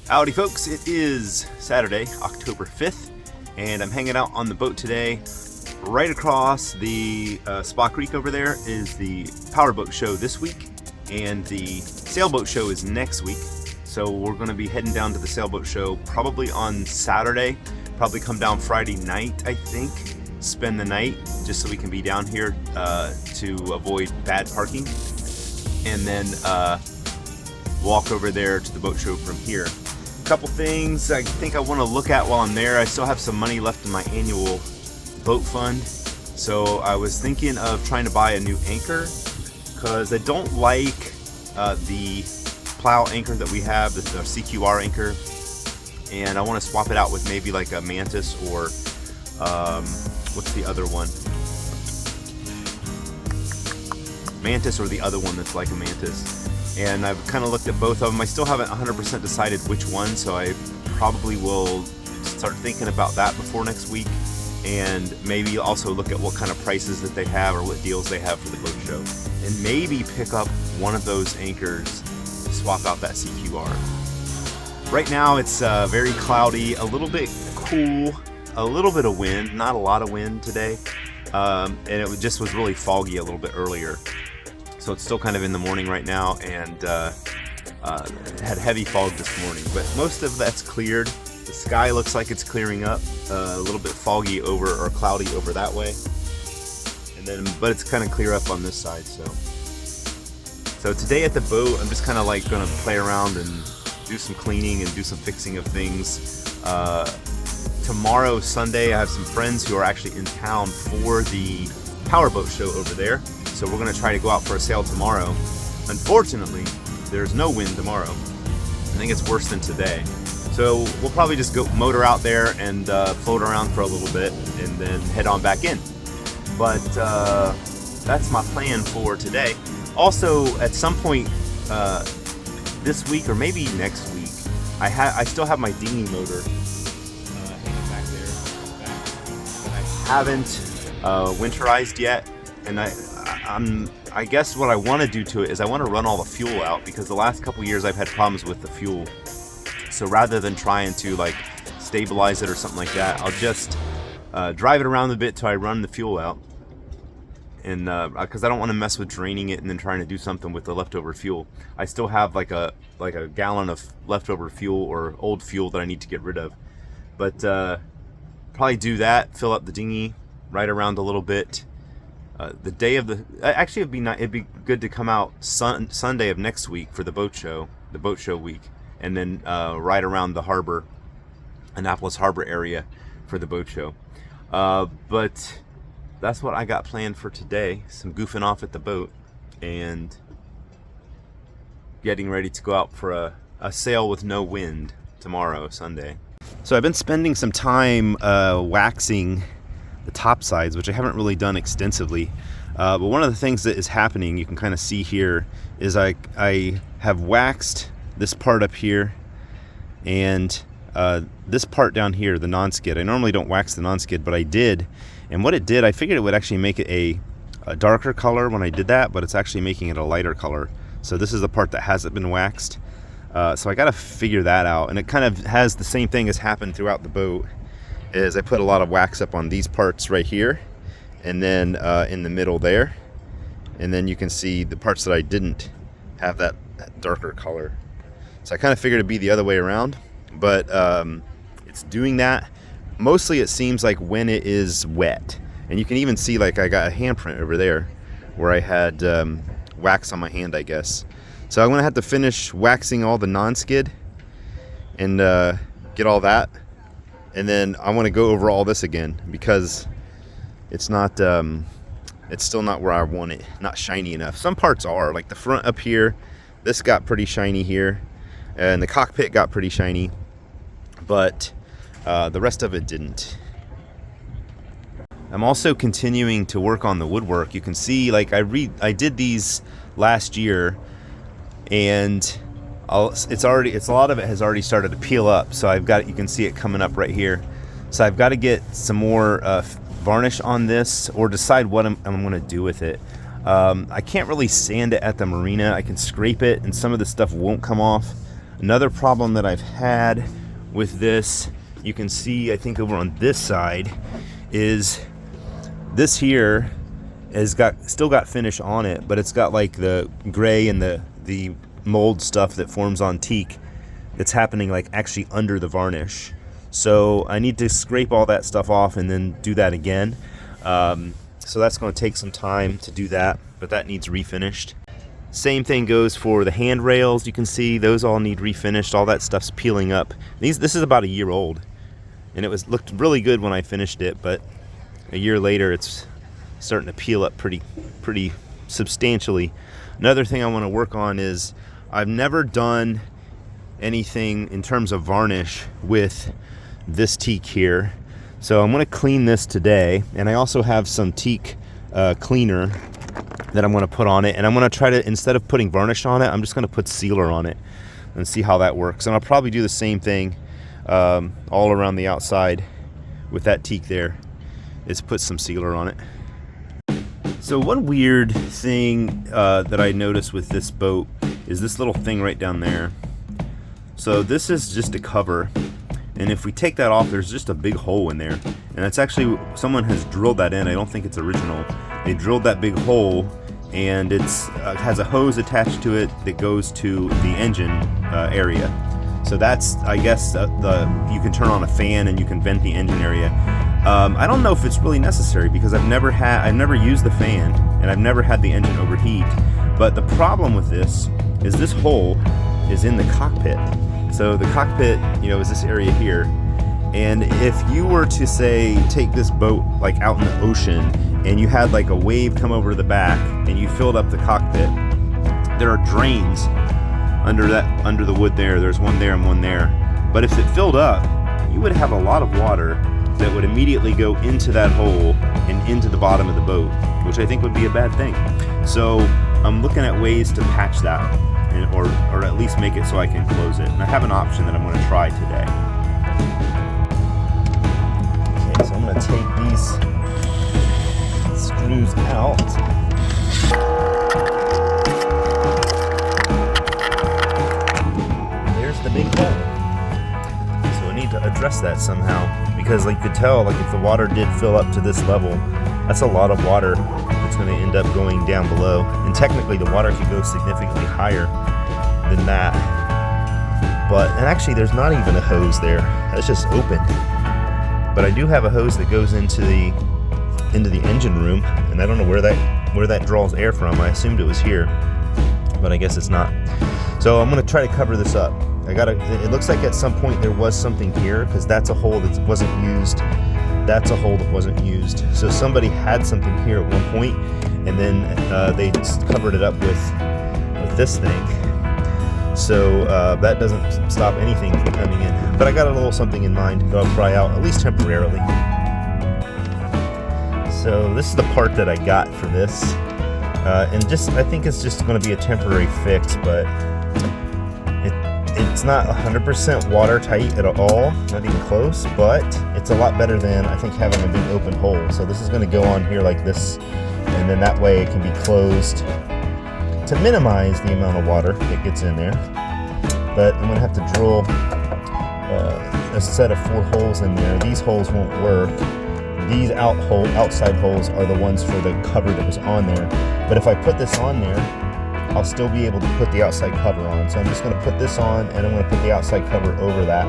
Howdy folks, it is Saturday, October 5th, and I'm hanging out on the boat today. Right across the Spa Creek over there is the Powerboat Show this week, and the Sailboat Show is next week. So we're going to be heading down to the Sailboat Show probably on Saturday, probably come down Friday night, I think, spend the night, just so we can be down here to avoid bad parking, and then walk over there to the boat show from here. Couple things I think I want to look at while I'm there. I still have some money left in my annual boat fund, so I was thinking of trying to buy a new anchor because I don't like the plow anchor that we have, the CQR anchor, and I want to swap it out with maybe like a Mantis or what's the other one? Mantis, or the other one that's like a Mantis. And I've kind of looked at both of them. I still haven't 100% decided which one, so I probably will start thinking about that before next week, and maybe also look at what kind of prices that they have or what deals they have for the boat show, and maybe pick up one of those anchors to swap out that CQR. Right now it's very cloudy, a little bit cool, a little bit of wind, not a lot of wind today, and it just was really foggy a little bit earlier. So it's still kind of in the morning right now, and had heavy fog this morning, but most of that's cleared. The sky looks like it's clearing up, a little bit foggy over, or cloudy over that way, and then but it's kind of clear up on this side. So today at the boat, I'm just kind of like going to play around and do some cleaning and do some fixing of things. Tomorrow, Sunday, I have some friends who are actually in town for the Powerboat Show over there. So we're going to try to go out for a sail tomorrow. Unfortunately, there's no wind tomorrow. I think it's worse than today. So we'll probably just go motor out there and float around for a little bit and then head on back in. But that's my plan for today. Also, at some point this week or maybe next week, I still have my dinghy motor hanging back there, but I haven't winterized yet, and I guess what I want to do to it is I want to run all the fuel out, because the last couple years I've had problems with the fuel. So rather than trying to like stabilize it or something like that, I'll just drive it around a bit till I run the fuel out, and because I don't want to mess with draining it and then trying to do something with the leftover fuel. I still have like a gallon of leftover fuel or old fuel that I need to get rid of, but probably do that, fill up the dinghy, ride around a little bit. The day of the actually it'd be good to come out Sunday of next week for the boat show week, and then ride around the harbor, Annapolis harbor area for the boat show. But that's what I got planned for today. Some goofing off at the boat and getting ready to go out for a sail with no wind tomorrow, Sunday. So I've been spending some time waxing the top sides, which I haven't really done extensively, but one of the things that is happening, you can kind of see here, is I have waxed this part up here and this part down here, the non-skid. I normally don't wax the non-skid, but I did, and what it did, I figured it would actually make it a darker color when I did that, but it's actually making it a lighter color. So this is the part that hasn't been waxed, so I got to figure that out, and it kind of has the same thing as happened throughout the boat. Is I put a lot of wax up on these parts right here, and then in the middle there, and then you can see the parts that I didn't have that darker color. So I kind of figured it'd be the other way around, but it's doing that. Mostly it seems like when it is wet, and you can even see like I got a handprint over there where I had wax on my hand, I guess. So I'm gonna have to finish waxing all the non-skid and get all that. And then I want to go over all this again, because it's not, it's still not where I want it, not shiny enough. Some parts are, like the front up here, this got pretty shiny here, and the cockpit got pretty shiny, but the rest of it didn't. I'm also continuing to work on the woodwork. You can see, like I did these last year, and it's a lot of it has already started to peel up, so you can see it coming up right here. So I've got to get some more varnish on this, or decide what I'm going to do with it. I can't really sand it at the marina. I can scrape it and some of the stuff won't come off, Another problem that I've had with this, you can see, I think over on this side, is this here has still got finish on it, but it's got like the gray and the mold stuff that forms on teak that's happening like actually under the varnish. So I need to scrape all that stuff off and then do that again. So that's going to take some time to do that, but that needs refinished. Same thing goes for the handrails. You can see those all need refinished. All that stuff's peeling up. This is about a year old, and it looked really good when I finished it, but a year later it's starting to peel up pretty substantially. Another thing I want to work on is I've never done anything in terms of varnish with this teak here, so I'm going to clean this today, and I also have some teak cleaner that I'm going to put on it, and I'm going to try to, instead of putting varnish on it, I'm just going to put sealer on it and see how that works. And I'll probably do the same thing all around the outside with that teak there, is put some sealer on it. So one weird thing that I noticed with this boat is this little thing right down there. So this is just a cover, and if we take that off, there's just a big hole in there, and that's actually, someone has drilled that in. I don't think it's original. They drilled that big hole, and it's has a hose attached to it that goes to the engine area. So that's, I guess, you can turn on a fan and you can vent the engine area. I don't know if it's really necessary, because I've never used the fan, and I've never had the engine overheat. But the problem with this is this hole is in the cockpit. So the cockpit, is this area here. And if you were to, say, take this boat like out in the ocean, and you had like a wave come over to the back, and you filled up the cockpit, there are drains under the wood there. There's one there and one there. But if it filled up, you would have a lot of water that would immediately go into that hole and into the bottom of the boat, which I think would be a bad thing. So I'm looking at ways to patch that, or at least make it so I can close it. And I have an option that I'm going to try today. Okay, so I'm going to take these screws out. There's the big hole. So I need to address that somehow, because like you could tell, like if the water did fill up to this level, that's a lot of water that's going to end up going down below. And technically the water could go significantly higher than that. And actually there's not even a hose there. That's just open. But I do have a hose that goes into the engine room, and I don't know where that draws air from. I assumed it was here, but I guess it's not. So I'm going to try to cover this up. It looks like at some point there was something here, because that's a hole that wasn't used. That's a hole that wasn't used. So somebody had something here at one point, and then they just covered it up with this thing. So that doesn't stop anything from coming in. But I got a little something in mind that I'll try out, at least temporarily. So this is the part that I got for this. And I think it's just going to be a temporary fix, but it's not 100% watertight at all, not even close, but it's a lot better than, I think, having a big open hole. So this is going to go on here like this, and then that way it can be closed to minimize the amount of water that gets in there. But I'm going to have to drill a set of 4 holes in there. These holes won't work. These outside holes are the ones for the cover that was on there. But if I put this on there, I'll still be able to put the outside cover on. So I'm just going to put this on, and I'm going to put the outside cover over that,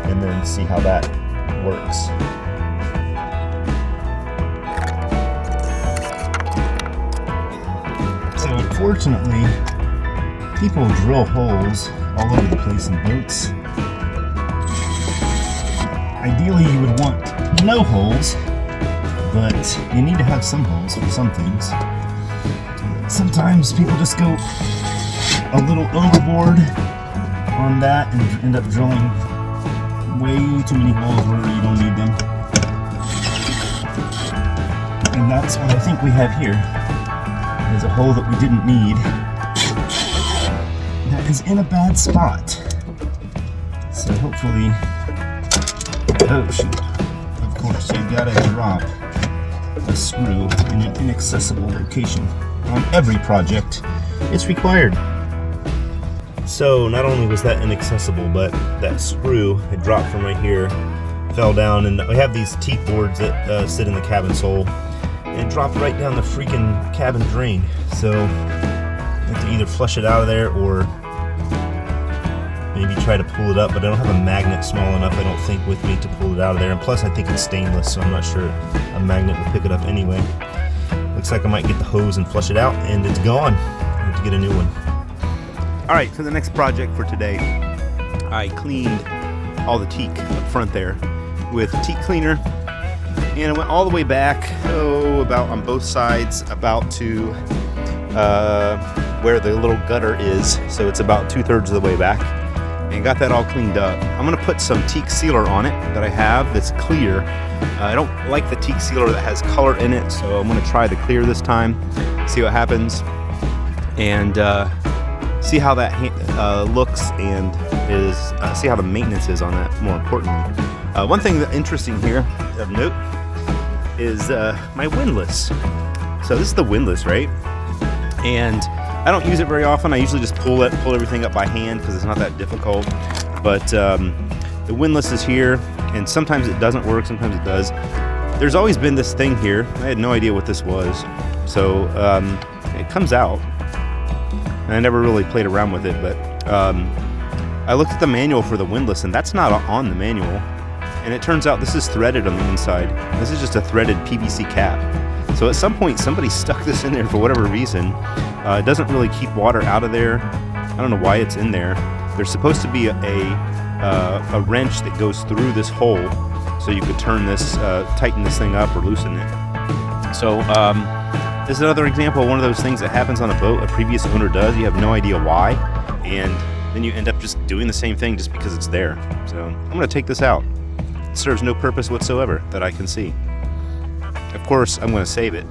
and then see how that works. So unfortunately, people drill holes all over the place in boats. Ideally, you would want no holes, but you need to have some holes for some things. Sometimes people just go a little overboard on that and end up drilling way too many holes where you don't need them. And that's what I think we have here, is a hole that we didn't need that is in a bad spot. So hopefully, oh shoot, of course you've got to drop a screw in an inaccessible location. On every project, it's required. So not only was that inaccessible, but that screw had dropped from right here, fell down, and we have these teeth boards that sit in the cabin sole, and it dropped right down the freaking cabin drain. So I have to either flush it out of there or maybe try to pull it up, but I don't have a magnet small enough, I don't think, with me to pull it out of there. And plus I think it's stainless, so I'm not sure a magnet will pick it up anyway. Looks like I might get the hose and flush it out, and it's gone. I have to get a new one. Alright, so the next project for today, I cleaned all the teak up front there with teak cleaner, and I went all the way back, about on both sides, about to where the little gutter is, so it's about 2/3 of the way back, and got that all cleaned up. I'm going to put some teak sealer on it that I have that's clear. I don't like the teak sealer that has color in it, so I'm going to try the clear this time, see what happens, and see how that looks, and see how the maintenance is on that, more importantly. One thing that's interesting here of note is my windlass. So this is the windlass, right? And I don't use it very often. I usually just pull everything up by hand because it's not that difficult. But the windlass is here, and sometimes it doesn't work, sometimes it does. There's always been this thing here. I had no idea what this was. So it comes out. And I never really played around with it, but I looked at the manual for the windlass, and that's not on the manual. And it turns out this is threaded on the inside. This is just a threaded PVC cap. So at some point, somebody stuck this in there for whatever reason. It doesn't really keep water out of there. I don't know why it's in there. There's supposed to be a wrench that goes through this hole, so you could turn this, tighten this thing up or loosen it. So this is another example of one of those things that happens on a boat a previous owner does. You have no idea why, and then you end up just doing the same thing just because it's there. So I'm going to take this out. It serves no purpose whatsoever that I can see. Of course, I'm going to save it,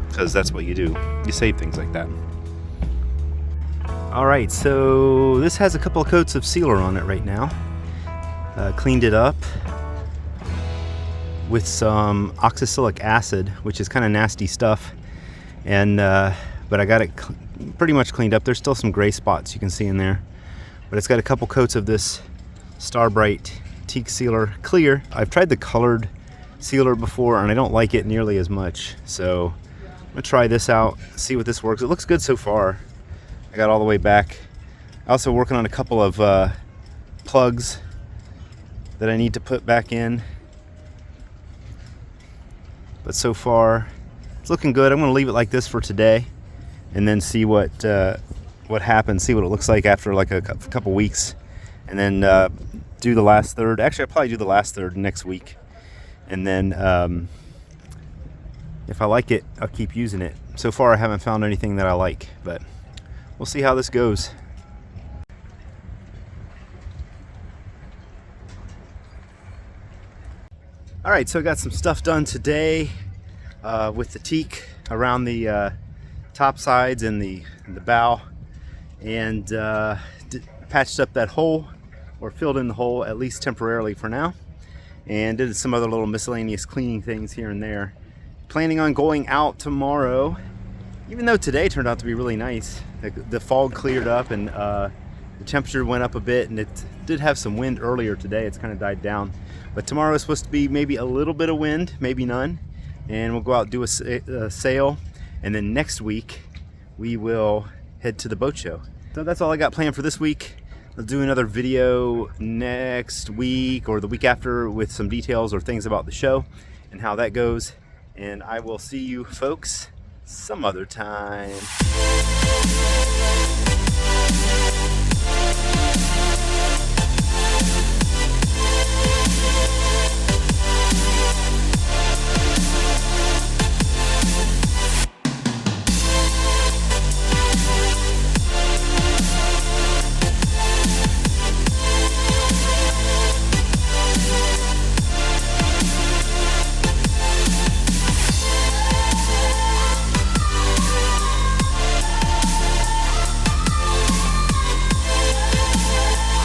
because that's what you do. You save things like that. Alright, so this has a couple of coats of sealer on it right now. Cleaned it up with some oxalic acid, which is kind of nasty stuff. And but I got it pretty much cleaned up. There's still some gray spots you can see in there, but it's got a couple coats of this Starbright teak sealer clear. I've tried the colored sealer before, and I don't like it nearly as much, so I'm gonna try this out, see what this works. It looks good so far. I got all the way back. Also working on a couple of plugs that I need to put back in, but so far it's looking good. I'm going to leave it like this for today, and then see what happens, see what it looks like after like a couple weeks, and then do the last third. Actually, I'll probably do the last third next week, and then if I like it, I'll keep using it. So far I haven't found anything that I like, but we'll see how this goes. Alright, so I got some stuff done today with the teak around the top sides and the bow, and patched up that hole, or filled in the hole, at least temporarily for now, and did some other little miscellaneous cleaning things here and there. Planning on going out tomorrow, even though today turned out to be really nice. The fog cleared up, and the temperature went up a bit, and it did have some wind earlier today. It's kind of died down, but tomorrow is supposed to be maybe a little bit of wind, maybe none, and we'll go out and do a sail, and then next week we will head to the boat show. So that's all I got planned for this week. I'll do another video next week or the week after with some details or things about the show and how that goes, and I will see you folks some other time.